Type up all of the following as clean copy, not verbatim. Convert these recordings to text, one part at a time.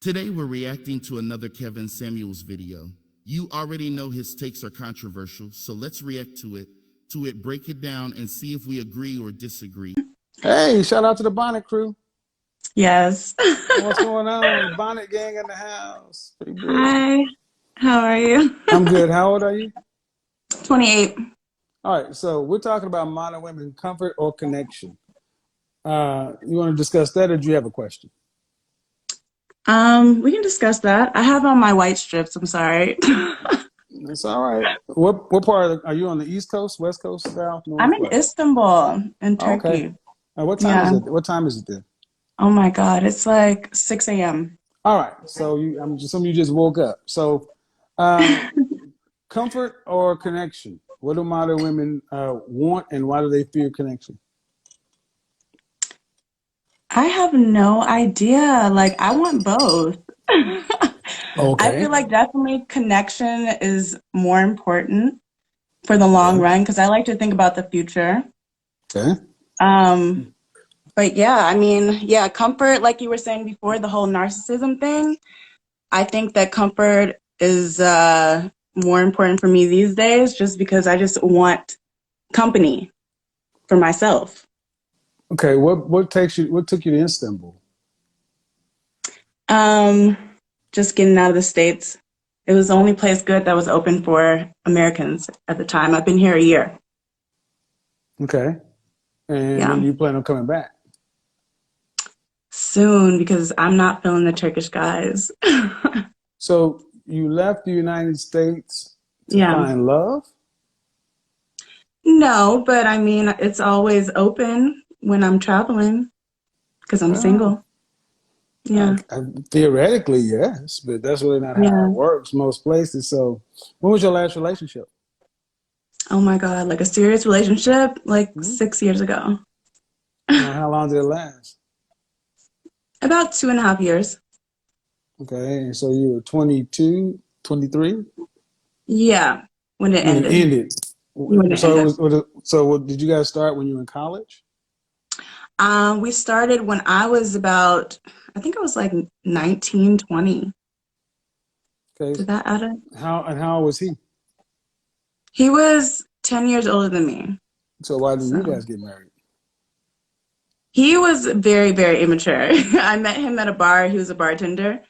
Today we're reacting to another Kevin Samuels video. You already know his takes are controversial, so let's react to it, break it down, and see if we agree or disagree. Hey, shout out to the Bonnet crew. Yes. What's going on? Bonnet gang in the house. Pretty good. Hi. How are you? I'm good. How old are you? 28. All right, so we're talking about modern women, comfort or connection. You want to discuss that, or do you have a question? We can discuss that. I have on my white strips. I'm sorry. It's all right. What part are you on the East Coast, West Coast, South, North? I'm in Istanbul, in Oh, okay. Turkey. What time is it? What time is it there? Oh my God, it's like 6 a.m. All right. So I'm assuming you just woke up. So, comfort or connection? What do modern women want, and why do they fear connection? I have no idea. Like, I want both. I Okay. feel like definitely connection is more important for the long run because I like to think about the future. Okay. But yeah, I mean, yeah, comfort, like you were saying before, the whole narcissism thing. I think that comfort is more important for me these days just because I just want company for myself. Okay. What took you to Istanbul? Just getting out of the States. It was the only place good that was open for Americans at the time. I've been here a year. Okay. And Yeah. when do you plan on coming back? Soon, because I'm not feeling the Turkish guys. So you left the United States to Yeah. find love? No, but I mean, it's always open when I'm traveling because I'm single. Yeah. Theoretically, yes, but that's really not how it works most places. So when was your last relationship? Oh my God, like a serious relationship, like 6 years ago. How long did it last? About 2.5 years. Okay, and so you were 22, 23? Yeah, when it When it ended. ended. When it ended. Did you guys start when you were in college? We started when I was about, I think I was like 19, 20. Okay. Did that add up? How old was he? He was 10 years older than me. So why didn't you guys get married? He was very, very immature. I met him at a bar. He was a bartender,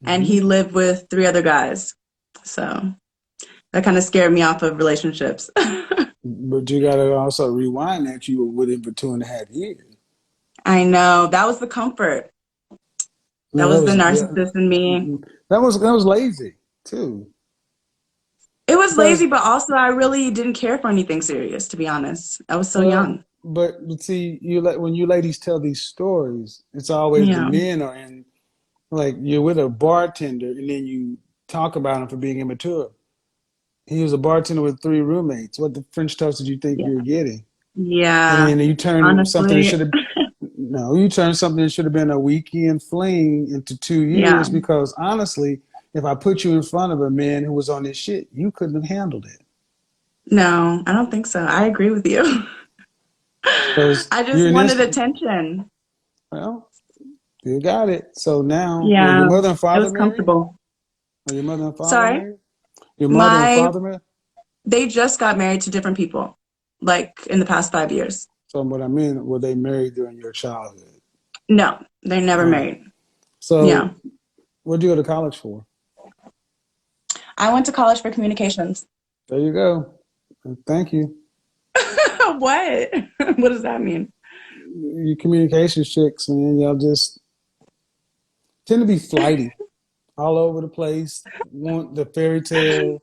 and he lived with 3 other guys. So that kind of scared me off of relationships. But you got to also rewind that you were with him for 2.5 years. I know. That was the comfort. That was the narcissist in me. That was lazy too. It was lazy, but also I really didn't care for anything serious, to be honest. I was so young. But see, when you ladies tell these stories, it's always the men are in, like you're with a bartender and then you talk about him for being immature. He was a bartender with 3 roommates. What the French toast did you think you were getting? Yeah. And then you turn something that should have you turn something that should have been a weekend fling into 2 years because honestly, if I put you in front of a man who was on this shit, you couldn't have handled it. No, I don't think so. I agree with you. I just wanted attention. Well, you got it. So now, yeah, your mother and father it was comfortable. Are your mother and father Sorry? married? Your mother and father married? They just got married to different people, like in the past 5 years. So what I mean, were they married during your childhood? No, they're never married. So what did you go to college for? I went to college for communications. There you go. Thank you. What? What does that mean? You communications chicks, man, y'all just tend to be flighty all over the place, want the fairy tale.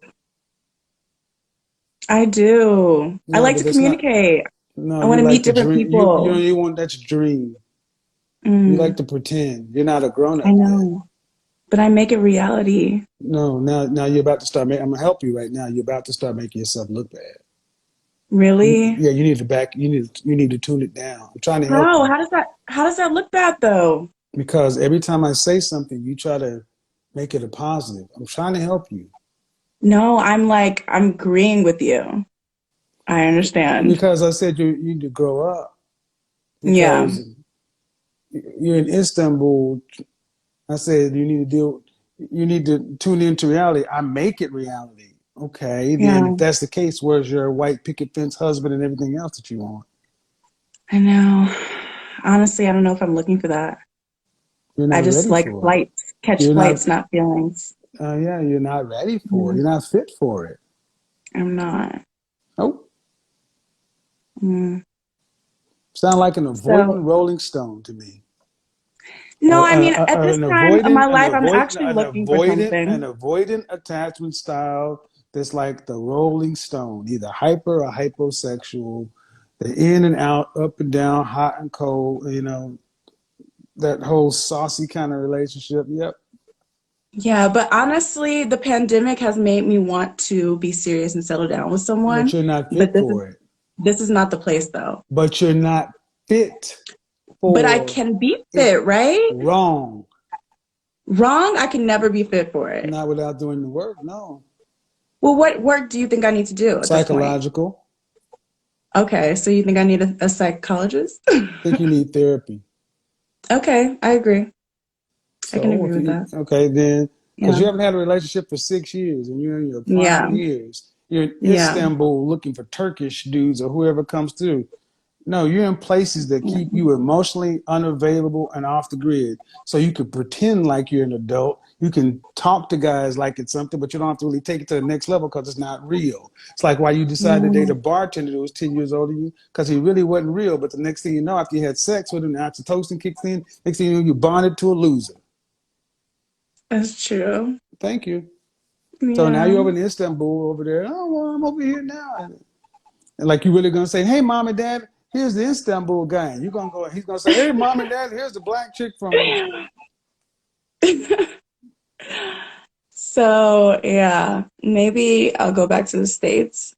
I do. I like to communicate. I want to meet different people. You want that's your dream. You like to pretend. You're not a grown-up. I know. But I make it reality. No, now you're about to start I'm gonna help you right now. You're about to start making yourself look bad. Really? Yeah, you need to tune it down. I'm trying to help you. How does that look bad though? Because every time I say something, you try to make it a positive. I'm trying to help you. No, I'm agreeing with you. I understand. Because I said you need to grow up. Yeah. You're in Istanbul I said you need to tune into reality. I make it reality. Okay, then Yeah, if that's the case, where's your white picket fence husband and everything else that you want? I know. Honestly, I don't know if I'm looking for that. You're I not just ready like for it. flights, catch You're not. flights, not feelings. Yeah, you're not ready for it. Yeah, You're not fit for it. I'm not. Nope. Mm. Sound like an So, avoidant Rolling Stone to me. no, I mean, at this time of my life, I'm actually looking for An something. avoidant attachment style that's like the Rolling Stone, either hyper or hyposexual. The in and out, up and down, hot and cold. That whole saucy kind of relationship. Yep. Yeah, but honestly, the pandemic has made me want to be serious and settle down with But someone. you're not But fit for it. this is not the place though. But you're not fit But I for can be it. fit, right? Wrong. Wrong, I can never be fit for it. Not without doing the work. No. Well, what work do you think I need to do at this point? Psychological. Okay, so you think I need a psychologist? I think you need therapy. Okay, I agree. I can So agree with that. okay, then, because Yeah. you haven't had a relationship for 6 years and you're in your Yeah. prime years, you're in Yeah. Istanbul looking for Turkish dudes or whoever comes through. No, you're in places that Yeah. keep you emotionally unavailable and off the grid. So you can pretend like you're an adult. You can talk to guys like it's something, but you don't have to really take it to the next level because it's not real. It's like why you decided to date a bartender who was 10 years older than you because he really wasn't real. But the next thing you know, after you had sex with him, oxytocin kicks in. Next thing you know, you bonded to a loser. That's true. Thank you. So now Yeah. you're over in Istanbul over there. Oh, well, I'm over here now. And like you really gonna say, hey, mom and dad, here's the Istanbul guy. You're gonna go, he's gonna say, hey, mom and dad, here's the black chick from. So, yeah, maybe I'll go back to the States.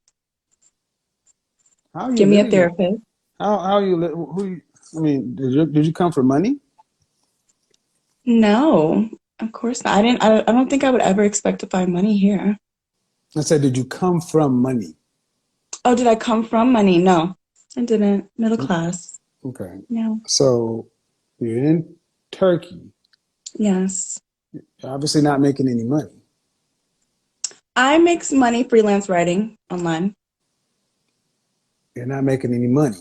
How are you Give me a living? therapist. How are you? I mean, did you come for money? No, of course not. I don't think I would ever expect to find money here. I said, did you come from money? Oh, did I come from money? No, I didn't. Middle class. Okay. No. So you're in Turkey. Yes. You're obviously not making any money. I make some money freelance writing online. You're not making any money.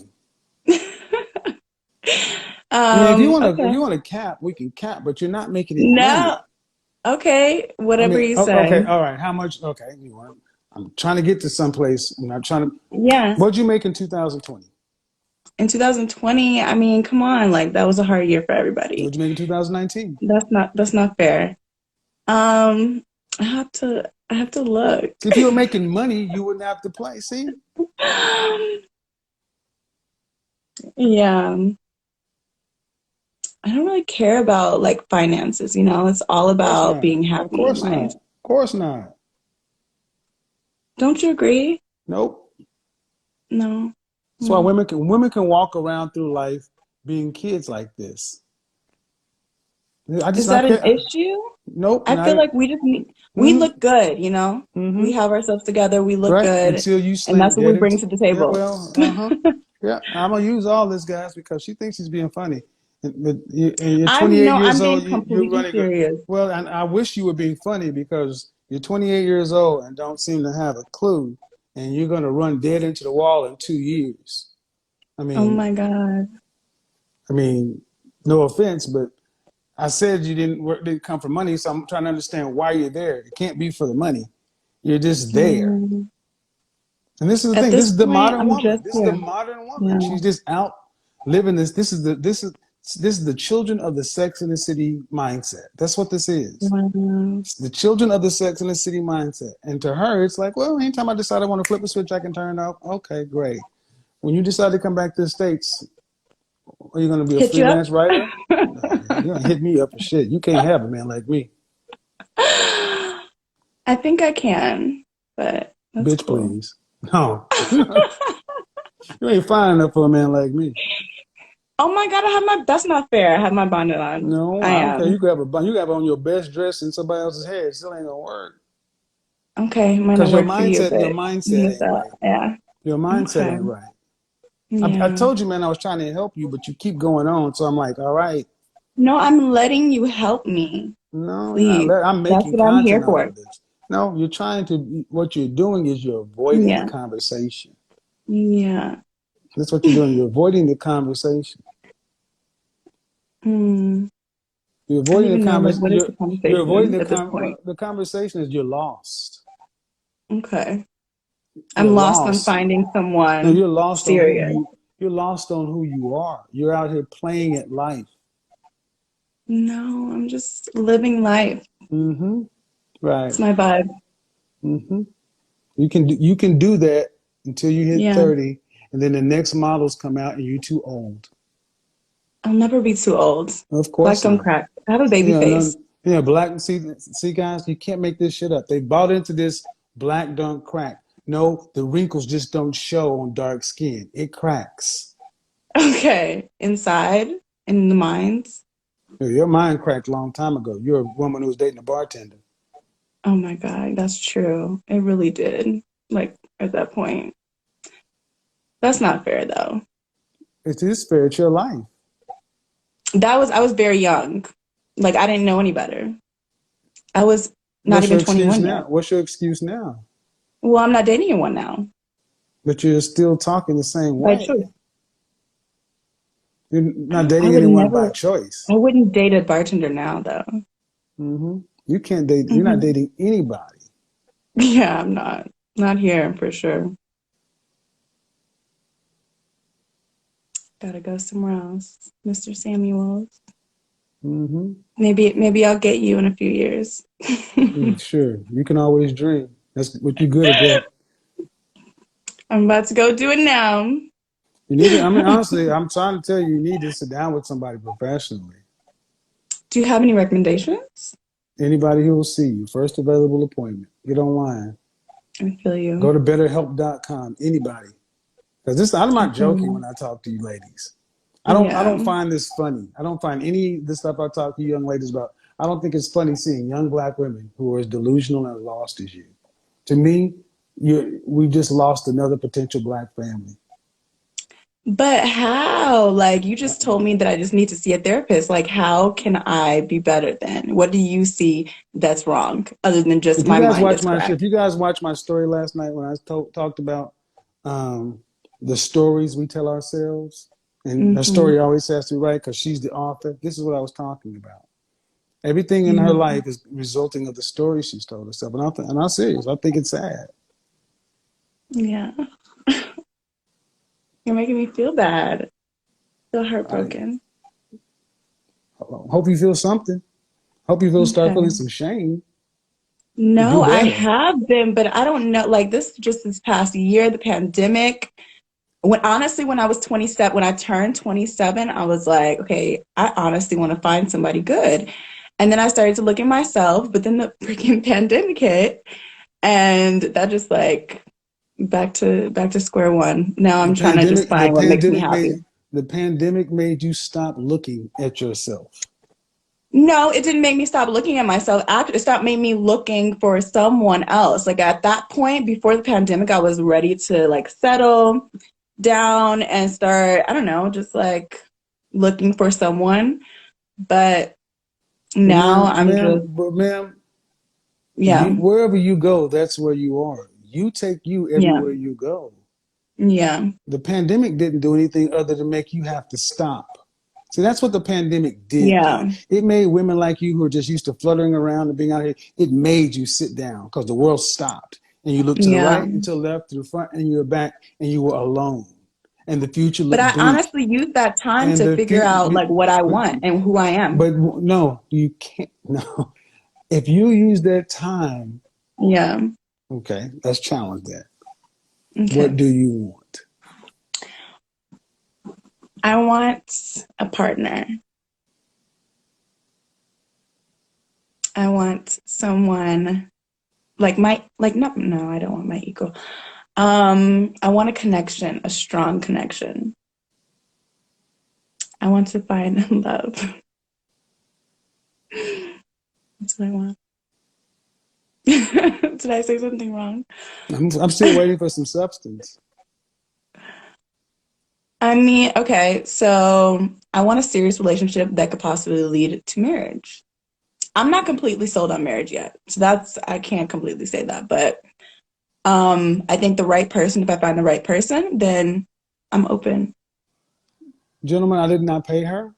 I mean, if Okay. you want to cap, we can cap, but you're not making any money. No. Okay. I Whatever mean, you say. okay, all right. How much? Okay, I'm trying to get to someplace. I'm not trying to. Yeah. What'd you make in 2020? In 2020, I mean, come on, like that was a hard year for everybody. What'd you make in 2019? That's not fair. I have to look. If you were making money, you wouldn't have to play. See? Yeah. I don't really care about like finances, you know. It's all Of course about not. being Of happy in course not. life. Of course not. Don't you agree? Nope. No. That's why women can walk around through life being kids like this. Is that an issue? Nope. I feel like we look good, you know? We have ourselves together, we look Right good, until you and that's what we get bring into. to the Yeah, table. well, yeah. I'm gonna use all this, guys, because she thinks she's being funny. And you're 28 years I'm old. being You're completely running. serious. Well, and I wish you were being funny because you're 28 years old and don't seem to have a clue, and you're gonna run dead into the wall in 2 years. I Oh mean, my God. no offense, but I said you didn't come for money, so I'm trying to understand why you're there. It can't be for the money. You're just there. And this is the At thing. This this is the point, modern I'm woman. just This is the here. modern woman. Yeah. She's just out living this. This is the children of the Sex and the City mindset. That's what this is. Wow. It's the children of the Sex and the City mindset. And to her, it's like, well, anytime I decide I want to flip a switch, I can turn it off. Okay, great. When you decide to come back to the States, are you going to be a Hit you up? freelance writer? No, you're going to hit me up for shit. You can't have a man like me. I think I can, but that's Bitch, cool. please. No. You ain't fine enough for a man like me. Oh my God, that's not fair. I have my bonnet on. No, I I don't care. am. You grab on your best dress in somebody else's hair. It still ain't gonna work. Okay, might not Because your work for you, mindset, but ain't right. yeah. Your mindset Okay. ain't right. I Yeah. told you, man, I was trying to help you, but you keep going on. So I'm like, all right, No, I'm letting you help me. No, you're not. Please. I'm That's making what I'm here content out for. of this. No, you're trying to. What you're doing is you're avoiding the Yeah. conversation. Yeah. That's what you're doing. You're avoiding the conversation. Hmm. You're I don't avoiding the even know, like, conversation. what is the You're avoiding conversation at this point? the conversation is you're lost. Okay. You're I'm lost on lost. finding No, someone you're lost on who serious. you. You're lost on who you are. You're out here playing at life. No, I'm just living life. Mm-hmm. Right. It's my vibe. Mm-hmm. You can do that until you hit Yeah. 30, and then the next models come out and you're too old. I'll never be too old. Of Black course don't not. crack. I have a baby You know, face. black. See, guys, you can't make this shit up. They bought into this black don't crack. No, the wrinkles just don't show on dark skin. It cracks. Okay. Inside, in the minds. Your mind cracked a long time ago. You're a woman who was dating a bartender. Oh my God, that's true. It really did. Like at that point. That's not fair though. It is fair. It's your life. I was very young. Like I didn't know any better. I was not What's your even excuse 21 yet. now? What's your excuse now? Well, I'm not dating anyone now. But you're still talking the same By way. choice. You're not I dating would anyone by never, choice. I wouldn't date a bartender now though. Hmm. You can't date. You're not Hmm. dating anybody. Yeah, I'm not. Not here for sure. Gotta go somewhere else. Mr. Samuels. Hmm. Maybe I'll get you in a few years. Sure, you can always dream. That's what you're good at. That I'm about to go do it now. you need to. I mean, honestly, I'm trying to tell you, you need to sit down with somebody professionally. Do you have any recommendations? Anybody who will see you, first available appointment. Get online. I feel Go you. to betterhelp.com. Anybody, because this. I'm I not feel joking you. when I talk to you ladies. I Yeah. don't find this funny. I don't find any of the stuff I talk to you young ladies about. I don't think it's funny seeing young black women who are as delusional and lost as you. To me, we just lost another potential black family. But how? Like, you just told me that I just need to see a therapist. Like, how can I be better then? What do you see that's wrong other than just my mind is If cracked? you guys watched my story last night when I talked about um, the stories we tell ourselves, and her Hmm. story always has to be right because she's the author. This is what I was talking about. Everything in her Yeah. life is resulting of the story she's told herself, and I'm serious. I think it's sad. Yeah. You're making me feel bad. Feel I heartbroken. hope you feel something. Hope you feel start Okay. feeling some shame. You No, do I better. have been, but I don't know. Like this past year, the pandemic. When I was 27, when I turned 27, I was like, okay, I honestly want to find somebody good. And then I started to look at myself, but then the freaking pandemic hit, and that just like back to square one. Now I'm trying to just find what makes me happy. The pandemic made you stop looking at yourself. No, it didn't make me stop looking at myself. Actually, it stopped made me looking for someone else. Like at that point, before the pandemic, I was ready to like settle down and start, I don't know, just like looking for someone. But now I'm just, Ma'am, yeah, wherever you go, that's where you are. You take you yeah, everywhere you go. yeah, The pandemic didn't do anything other than make you have to stop. See, that's what the pandemic did. yeah, It made women like you who are just used to fluttering around and being out here, it made you sit down because the world stopped. And you looked to the yeah. right and to the left, to the front, and you were back, and you were alone. And the future But looked I bleak. honestly used that time And to figure out like what I but, want and who I am. but no, you can't. No. If you use that time, Yeah. okay, let's challenge that. What Okay. do you want? I want a partner. I want someone like no, I don't want my equal. I want a connection, a strong connection. I want to find love. That's what I want. Did I say something wrong? I'm still waiting for some substance. I mean, okay, so I want a serious relationship that could possibly lead to marriage. I'm not completely sold on marriage yet. So I can't completely say that, but I think the right person, if I find the right person, then I'm open. Gentlemen, I did not pay her,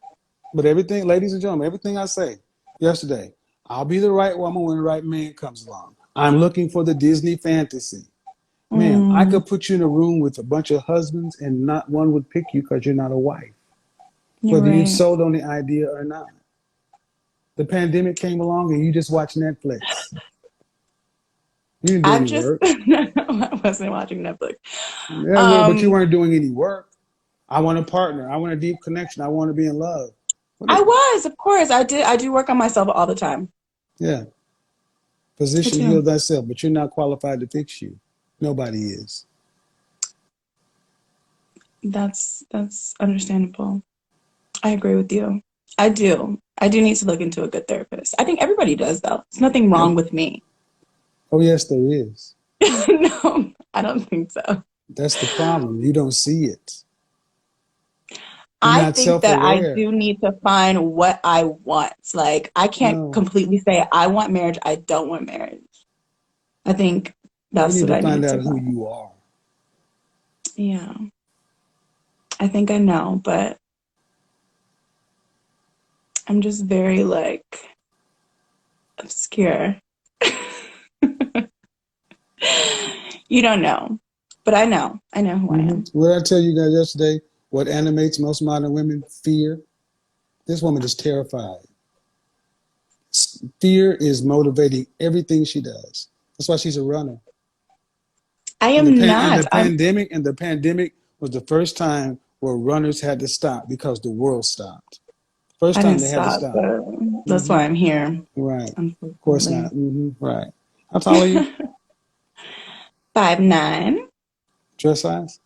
but everything, ladies and gentlemen, everything I say yesterday, I'll be the right woman when the right man comes along. I'm looking for the Disney fantasy. Ma'am, I Mm, could put you in a room with a bunch of husbands and not one would pick you because you're not a wife, you're whether you right. sold on the idea or not. The pandemic came along and you just watch Netflix. You didn't do I've any just work. I wasn't watching Netflix. Yeah, well, but you Um, weren't doing any work. I want a partner. I want a deep connection. I want to be in love. What I is, was, of course, I do work on myself all the time. yeah, I physician heal do. thyself, but you're not qualified to fix you. Nobody is. That's understandable. I agree with you. I do. I do need to look into a good therapist. I think everybody does, though. There's nothing Yeah. wrong with me. Oh, yes, there is. No, I don't think so. That's the problem. You don't see it. You're I not think that I self-aware. do need to find what I want. Like, I can't No, completely say I want marriage, I don't want marriage. I think you that's need what to I find need to out who find. you are. Yeah, I think I know, but I'm just very, like, obscure. You don't know, but I know. I know who I am. What did I tell you guys yesterday? What animates most modern women? Fear. This woman is terrified. Fear is motivating everything she does. That's why she's a runner. I And the am pan and not. the pandemic and the pandemic was the first time where runners had to stop because the world stopped. First I time didn't they had to stop, stop. but that's Hmm why I'm here, Right. Of course unfortunately. not. Right. How tall are you? 5'9", Dress size?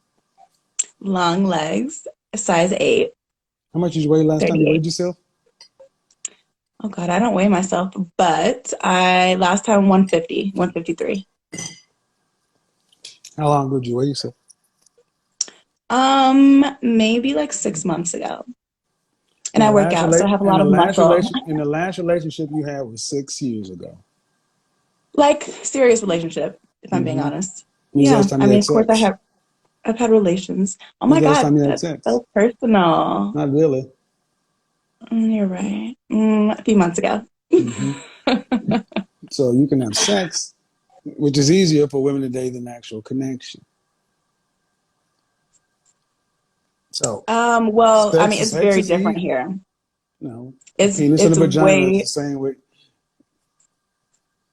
long legs, size 8, How much did you weigh last time you 38. weighed yourself? Oh God, I don't weigh myself, but I last time 150, 153. How long ago did you weigh yourself? Maybe like 6 months ago. And And I work out, so I have a and lot of muscle. the last relationship you had was 6 years ago. Like serious relationship, if I'm being Hmm honest. When was the Yeah, last time I you mean, had of course sex? I've had relations. Oh When was my the last God, time you had that's sex? so personal. Not really. You're right. A few months ago. hmm So you can have sex, which is easier for women today than actual connection. So Well, I mean, it's sex very is different easy. here. No, a It's penis and a it's vagina is the way same way.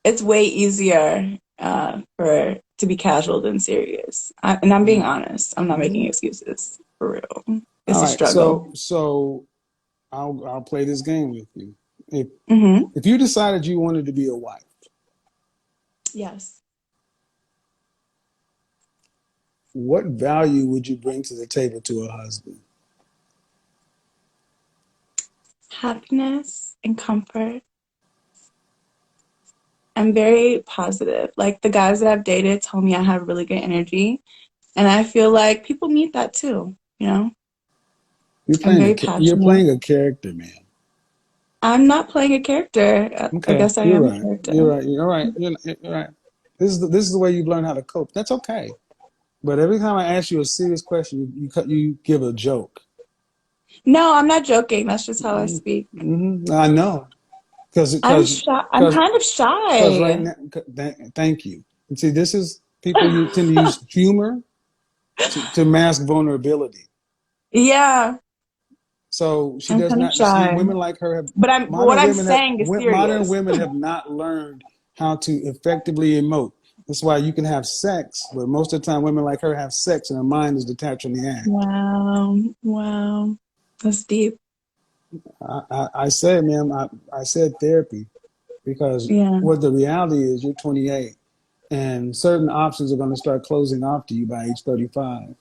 it's way easier for to be casual than serious. And I'm being honest. I'm not making Mm-hmm. excuses for real. All It's a right, struggle. so I'll play this game with you. If Hmm. if you decided you wanted to be a wife, Yes. what value would you bring to the table to a husband? Happiness and comfort. I'm very positive. Like the guys that I've dated told me I have really good energy. And I feel like people need that too, you know? I'm very You're passionate. playing a character, man. I'm not playing a character. I Okay, guess I you're am a right. character. You're right. You're right. You're right. This is the way you've learned how to cope. That's okay. But every time I ask you a serious question, you give a joke. No, I'm not joking. That's just how I speak. I know, because I'm because shy. I'm because kind of because right shy. now, thank you. And see, this is people you tend to use humor to mask vulnerability. Yeah, So she I'm does kind of not see shy. women like her have But what I'm saying is modern serious. women have not learned how to effectively emote. That's why you can have sex, but most of the time women like her have sex and her mind is detached from the act. Wow. Wow. That's deep. I said, ma'am, I said therapy because Yeah. what the reality is, you're 28 and certain options are going to start closing off to you by age 35.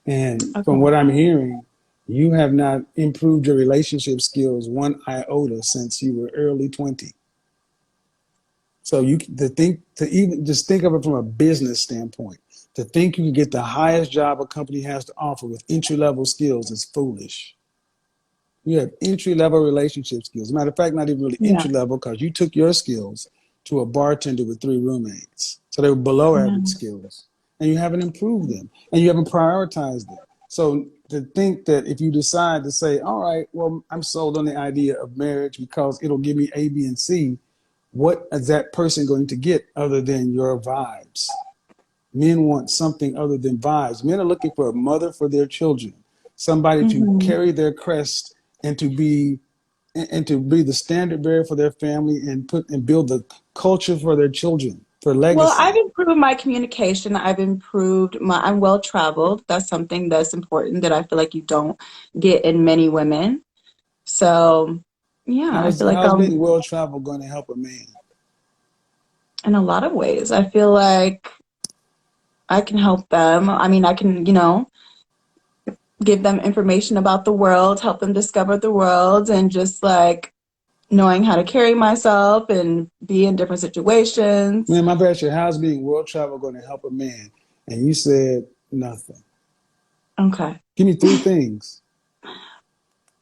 And from Okay. what I'm hearing, you have not improved your relationship skills one iota since you were early 20. So you to think to even just think of it from a business standpoint. To think you can get the highest job a company has to offer with entry-level skills is foolish. You have entry-level relationship skills. Matter of fact, not even really Yeah. entry-level, because you took your skills to a bartender with 3 roommates. So they were below Yeah. average skills. And you haven't improved them. And you haven't prioritized them. So to think that if you decide to say, all right, well, I'm sold on the idea of marriage because it'll give me A, B, and C, what is that person going to get other than your vibes? Men want something other than vibes. Men are looking for a mother for their children, somebody to carry their crest and to be the standard bearer for their family and build the culture for their children, for Well, legacy. I've improved my communication. I'm well traveled. That's something that's important that I feel like you don't get in many women. So, yeah, I feel like How's being well traveled going to help a man? in a lot of ways, I feel like I can help them. I mean, I can, give them information about the world, help them discover the world, and just like knowing how to carry myself and be in different situations. Man, my bad. How's being well traveled going to help a man? And you said nothing. Okay. Give me 3 things.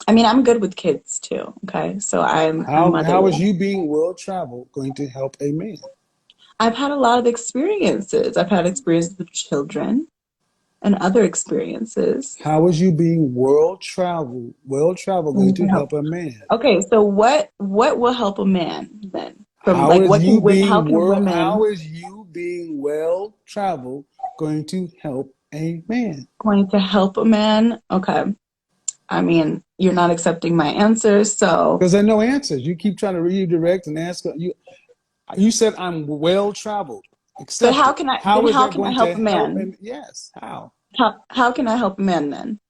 I mean, I'm good with kids too. Okay. So I'm How is motherly. you being well traveled going to help a man? I've had a lot of experiences. I've had experiences with children and other experiences. How is you being well traveled going to help a man? Okay, so what will help a man then? From like how can How women is you being well traveled going to help a man? going to help a man? Okay. I mean, you're not accepting my answers, so Because there are no answers. You keep trying to redirect and ask. You said I'm well traveled. but Accept it. How is how that can I going help to a help man? him? Yes. How? How can I help a man then?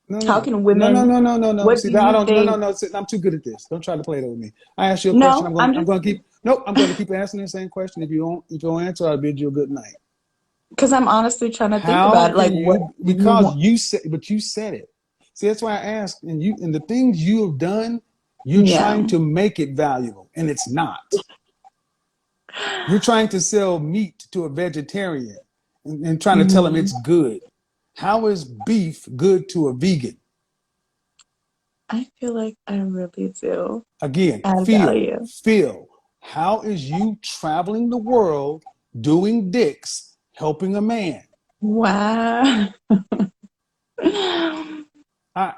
No, How no, can no, no, women no, no, no, no. what See, do I you don't. No, no, think? no. See, I'm too good at this. Don't try to play that with me. I ask you a question. No, I'm going to keep. Nope. I'm going to keep asking the same question. If you don't answer, I'll bid you a good night. because I'm honestly trying to think How about it. Like can what you? do you Because want? you said, but you said it. See, that's why I asked. And the things you have done, you're Yeah. trying to make it valuable, and it's not. You're trying to sell meat to a vegetarian and trying to tell him Mhm. it's good. How is beef good to a vegan? I feel like I really do Again, add value. feel. How is you traveling the world doing dicks helping a man? Wow.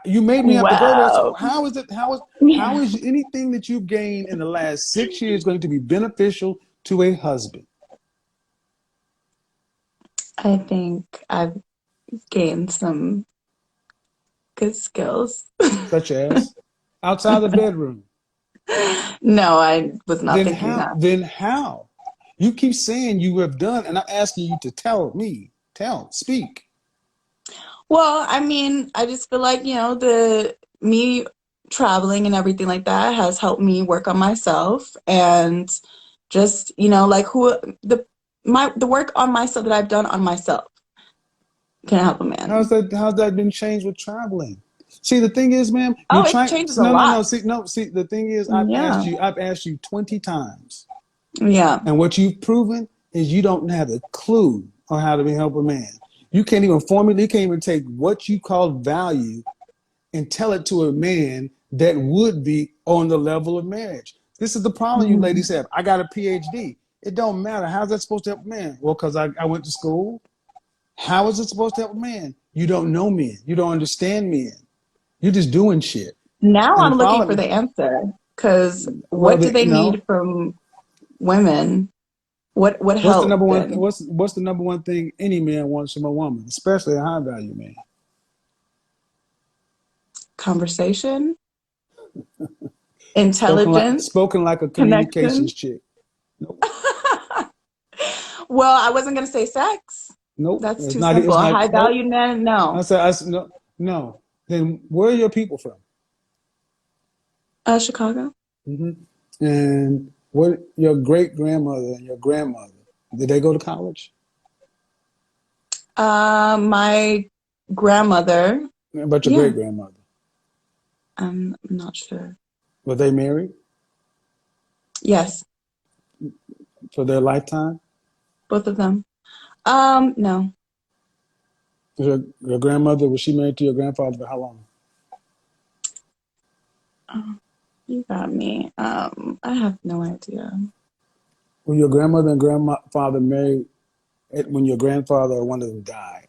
You made me have to go there. So Wow. how is it? How Yeah. is anything that you've gained in the last 6 years going to be beneficial to a husband? I think I've gained some good skills. Such as outside the bedroom. No, I was not Then thinking how? that. Then how? You keep saying you have done, and I'm asking you to speak. Well, I mean, I just feel like, the me traveling and everything like that has helped me work on myself and just, like the work on myself that I've done on myself can help a man. How's that been changed with traveling? See, the thing is, ma'am, you're Oh, it trying. changes a No, no, no. lot. See, no. See, the thing is, Yeah. I've asked you 20 times, Yeah. and what you've proven is you don't have a clue on how to help a man. You can't even formulate. You can't even take what you call value and tell it to a man that would be on the level of marriage. This is the problem you Mhm. ladies have. I got a PhD. It don't matter. How's that supposed to help a man? Well, because I went to school. How is it supposed to help a man? You don't know men. You don't understand men. You're just doing shit. Now And the I'm looking for problem, the answer because well, what do they need from women? What what's the help number one? then? What's the number one thing any man wants from a woman, especially a high value man? Conversation, Spoken intelligence, spoken like a connection. communications chick. Nope, Well, I wasn't gonna say sex. nope. That's It's too not. simple. It's A not. high Nope. value man, no. No, no. Then where are your people from? Chicago. Hmm. And what your great grandmother and your grandmother, did they go to college? My grandmother. But your Yeah, great grandmother, I'm not sure. were they married Yes, for their lifetime? both of them. No. Your grandmother, was she married to your grandfather for how long? Oh, you got me. I have no idea. Were your grandmother and grandfather married when your grandfather or one of them died?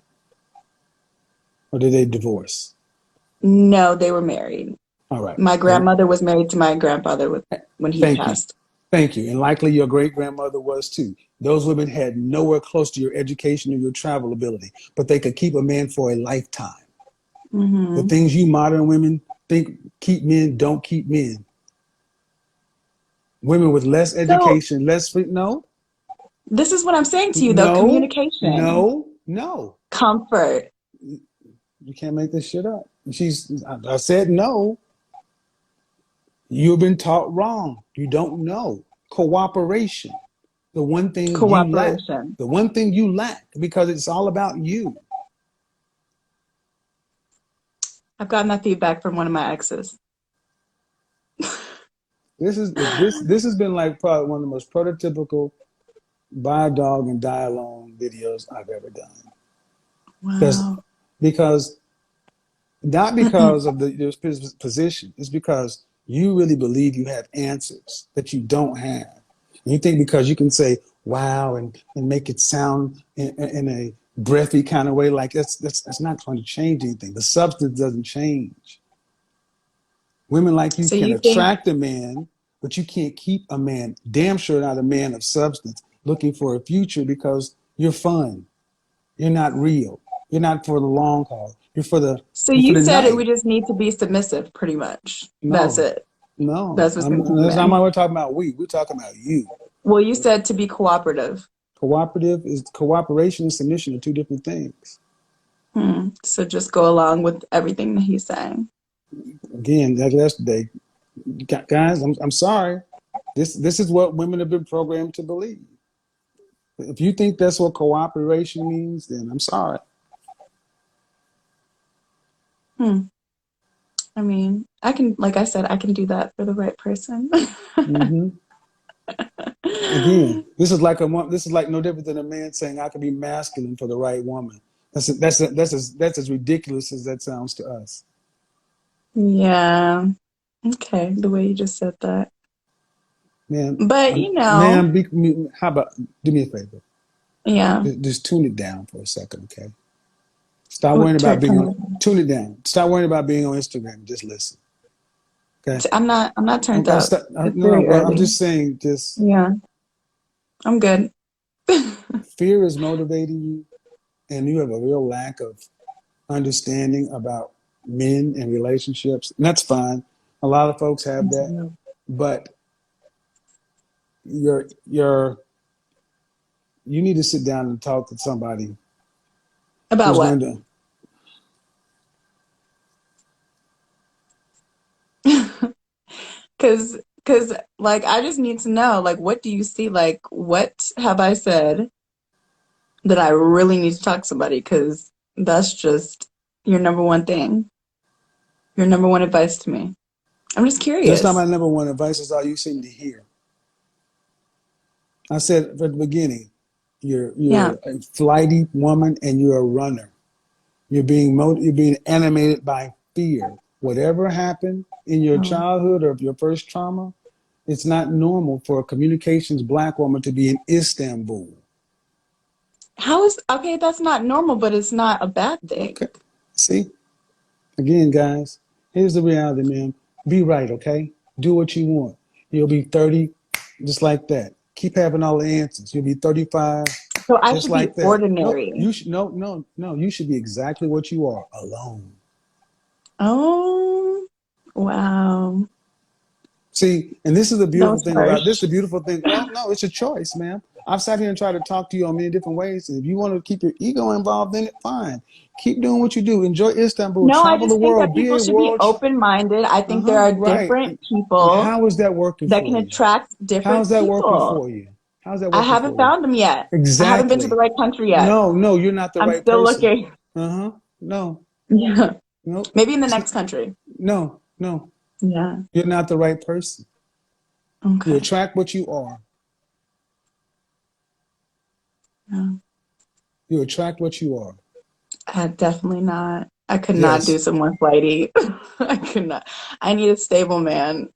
Or did they divorce? No, they were married. All right. My grandmother was married to my grandfather when he Thank you. passed. Thank you. And likely your great grandmother was too. Those women had nowhere close to your education or your travel ability, but they could keep a man for a lifetime. The things you modern women think keep men don't keep men. Women with less So education, no, this is what I'm saying to you, though. no, Communication, no. comfort. You can't make this shit up. I said no. You've been taught wrong. You don't know. Cooperation. The one thing you lack. Cooperation. The one thing you lack because it's all about you. I've gotten that feedback from one of my exes. This has been like probably one of the most prototypical buy a dog and die alone videos I've ever done. Wow. Because not because of your position, it's because you really believe you have answers that you don't have. And you think because you can say wow and make it sound in a breathy kind of way, like that's not going to change anything. The substance doesn't change. Women like you So can you think, attract a man, but you can't keep a man. Damn sure not a man of substance looking for a future because you're fun. You're not real. You're not for the long haul. You're for the so you're for you the said it night. would just need to be submissive, pretty much. That's No, it. no. That's what's going to keep That's not men. what we're talking about. We're talking about you. Well, you said to be cooperative. Cooperation and submission are two different things. So just go along with everything that he's saying. Again, like yesterday, guys. I'm sorry. This is what women have been programmed to believe. If you think that's what cooperation means, then I'm sorry. I mean, I can, like I said, I can do that for the right person. Mm-hmm. Again, this is like no different than a man saying I can be masculine for the right woman. That's as ridiculous as that sounds to us. Yeah. Okay. The way you just said that. Man, But, how about do me a favor? yeah. Just tune it down for a second, okay? Stop worrying about being on. Tune it down. Stop worrying about being on Instagram. Just listen. Okay. I'm not turned up. It's No, very but I'm early. just saying. Yeah. I'm good. Fear is motivating you, and you have a real lack of understanding about men and relationships. And that's fine. A lot of folks have that, but you need to sit down and talk to somebody About who's what? going to Because like I just need to know, like, what do you see? Like, what have I said that I really need to talk to somebody? Because that's just your number one thing, your number one advice to me. I'm just That's not curious. my number one advice. Is all you seem to hear. I said at the beginning, Yeah. you're a flighty woman and you're a runner. You're being animated by fear. Whatever happened in your Oh. childhood or your first trauma, it's not normal for a communications black woman to be in Istanbul. How is okay? That's not normal, but it's not a bad thing. Okay. See? Again, guys, here's the reality, man. Be right, okay? Do what you want. You'll be 30 just like that. Keep having all the answers. You'll be 35 So I just should be like that. ordinary. No. You should be exactly what you are, alone. Oh, wow. See, and this is the beautiful thing about this. Harsh. The beautiful thing. Well, no, it's a choice, man. I've sat here and tried to talk to you on many different ways. And if you want to keep your ego involved in it, fine. Keep doing what you do. Enjoy Istanbul. No, I Travel the just think that world. Be people a should be world. open-minded. I think there are Right. different And people how is that working that for can you? attract How's different that working people. for you? How's that I working haven't for you? found them yet. I haven't been to the Exactly. right country yet. No, you're not the I'm right still person. looking. No. Yeah. Nope. Maybe in the next country. No. Yeah. You're not the right person. You Okay. attract what you are. Yeah. You attract what you are. Definitely not. I could not do Yes. someone flighty. I could not. I need a stable man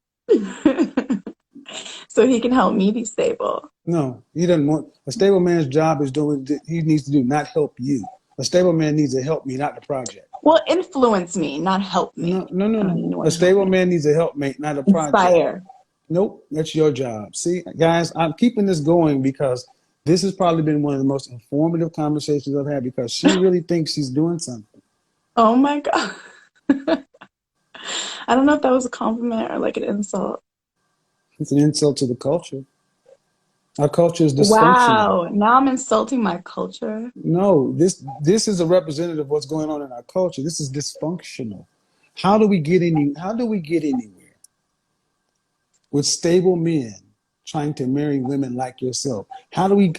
so he can help me be stable. No, he doesn't want a stable man's job is doing he needs to do, not help you. A stable man needs to help me, not the project. Well, influence me, not help me. No, no, no, I don't no. need A anyone to help stable me. man needs a helpmate, not a project. Inspire. Nope, that's your job. See, guys, I'm keeping this going because this has probably been one of the most informative conversations I've had because she really thinks she's doing something. Oh my God. I don't know if that was a compliment or like an insult. It's an insult to the culture. Our culture is dysfunctional. Wow. Now I'm insulting my culture. No, this is a representative of what's going on in our culture. This is dysfunctional. How do we get anywhere with stable men trying to marry women like yourself? How do we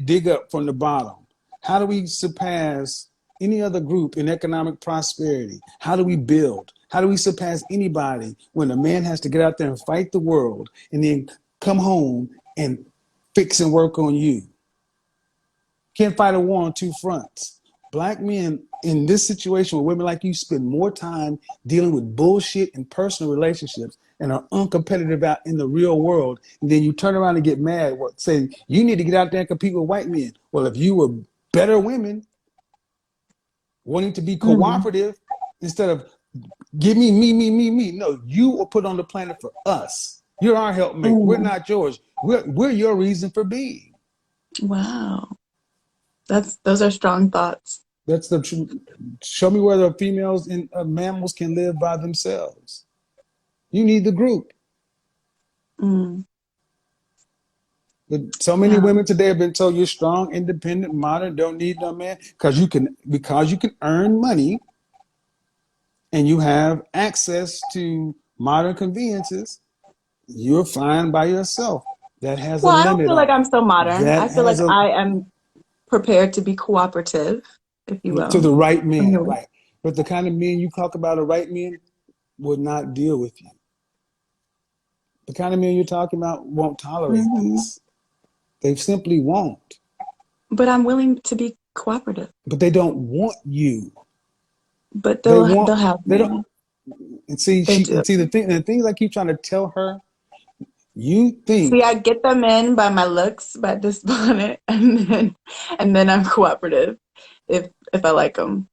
dig up from the bottom? How do we surpass any other group in economic prosperity? How do we build? How do we surpass anybody when a man has to get out there and fight the world and then come home and fix and work on you? Can't fight a war on two fronts. Black men in this situation with women like you spend more time dealing with bullshit and personal relationships and are uncompetitive out in the real world. And then you turn around and get mad, say, you need to get out there and compete with white men. Well, if you were better women wanting to be cooperative instead of give me, me. No, you were put on the planet for us. You're our helpmate. We're not yours. We're your reason for being. Wow. Those are strong thoughts. That's the truth. Show me where the females and mammals can live by themselves. You need the group. But so many women today have been told you're strong, independent, modern, don't need no man because you can earn money and you have access to modern conveniences. You're fine by yourself. That has a limit. I don't feel like I'm so modern. That I feel like I am prepared to be cooperative, if you will. To the right man, right. But the kind of men you talk about, a right man would not deal with you. The kind of men you're talking about won't tolerate this. They simply won't. But I'm willing to be cooperative. But they don't want you. But they'll have me. They don't. And see, the things I keep trying to tell her, you think. See, I get them in by my looks, by this bonnet, and then I'm cooperative if I like them.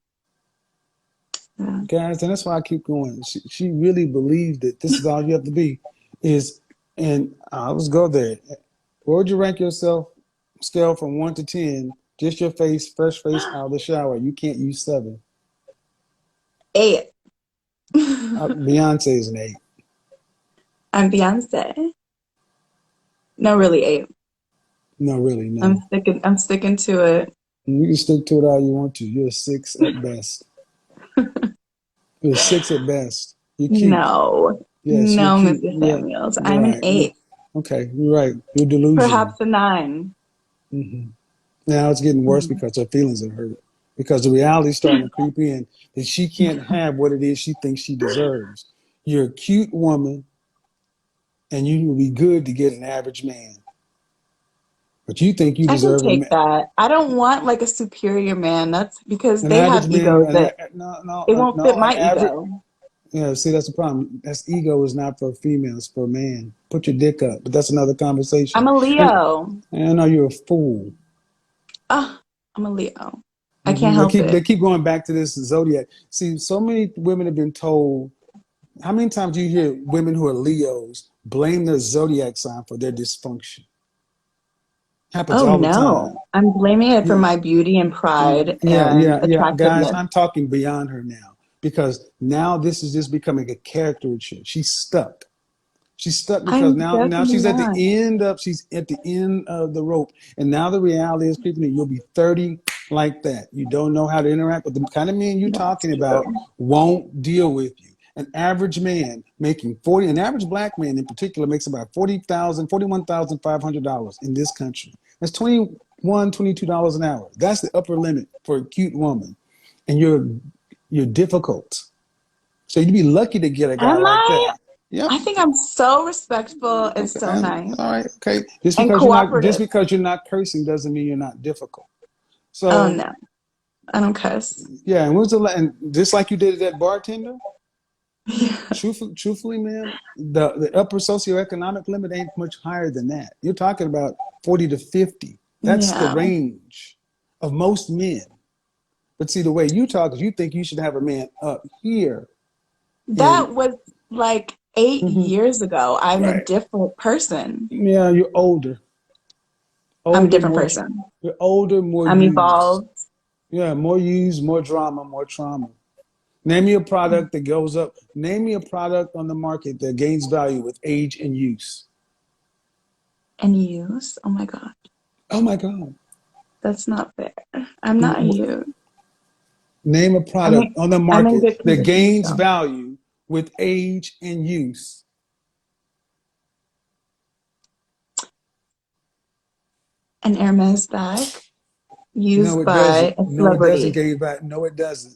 Yeah. Guys, and that's why I keep going. She really believes that this is all you have to be. And let's go there. Where would you rank yourself? Scale from 1 to 10. Just your face, fresh face out of the shower. You can't use 7. 8. Beyonce is an 8. I'm Beyonce. No, really 8. No, really, no. I'm sticking to it. You can stick to it all you want to. You're a 6 at best. You're a 6 at best. You're cute. No. Yes, no, Mr. Samuels. Yeah, I'm an 8. Okay, you're right. You're delusional. Perhaps a 9. Now it's getting worse because her feelings are hurt. Because the reality is starting to creep in that she can't have what it is she thinks she deserves. You're a cute woman, and you will be good to get an average man. But you think you deserve I can take that. I don't want like a superior man. That's because they have egos that it won't fit my ego. Yeah, see, that's the problem. Ego is not for females, for a man. Put your dick up, but that's another conversation. I'm a Leo. And I know you're a fool. I'm a Leo. I can't help it. They keep going back to this zodiac. See, so many women have been told. How many times do you hear women who are Leos blame their zodiac sign for their dysfunction? Happens all the time. I'm blaming it for my beauty and pride and attractiveness. Guys, I'm talking beyond her now. Because now this is just becoming a caricature. She's stuck. She's stuck because now she's at the end of the rope. And now the reality is creeping in. You'll be 30 like that. You don't know how to interact with the kind of men you're talking about won't deal with you. An average man making an average black man in particular makes about $41,500 in this country. That's $21, $22 an hour. That's the upper limit for a cute woman. And you're difficult. So you'd be lucky to get a guy like that. Yep. I think I'm so respectful and so nice. All right, okay. Just because you're not cursing doesn't mean you're not difficult. So no. I don't cuss. Yeah, and and just like you did that bartender, Yeah. truthfully, man, the upper socioeconomic limit ain't much higher than that. You're talking about 40 to 50. That's the Yeah. range of most men. But see, the way you talk is you think you should have a man up here. And That was like 8 mhm, years ago. I'm a right, different person. yeah, you're older, I'm a older, different more. person. You're older, more I'm used. evolved. Yeah, more used, more drama, more trauma. Name me a product that goes up. Name me a product on the market that gains value with age and use. And use. Oh my God. Oh my God. That's not fair. I'm not you. Name a product on the I'm in market good that condition gains still. value with age and use. An Hermes bag No, used it doesn't. by a No, it doesn't celebrity. gain value. No, it doesn't.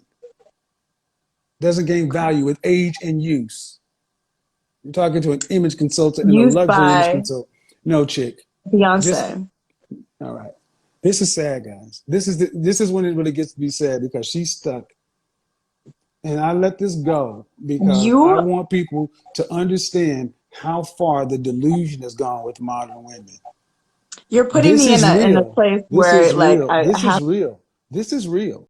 Doesn't gain value with age and use. You're talking to an image consultant and a Used luxury image by consultant. No, chick. Just Beyonce. all right. This is sad, guys. This is when it really gets to be sad because she's stuck. And I let this go because I You, want people to understand how far the delusion has gone with modern women. you're putting This me is in a real. place This where is like real. I This have is real. This is real.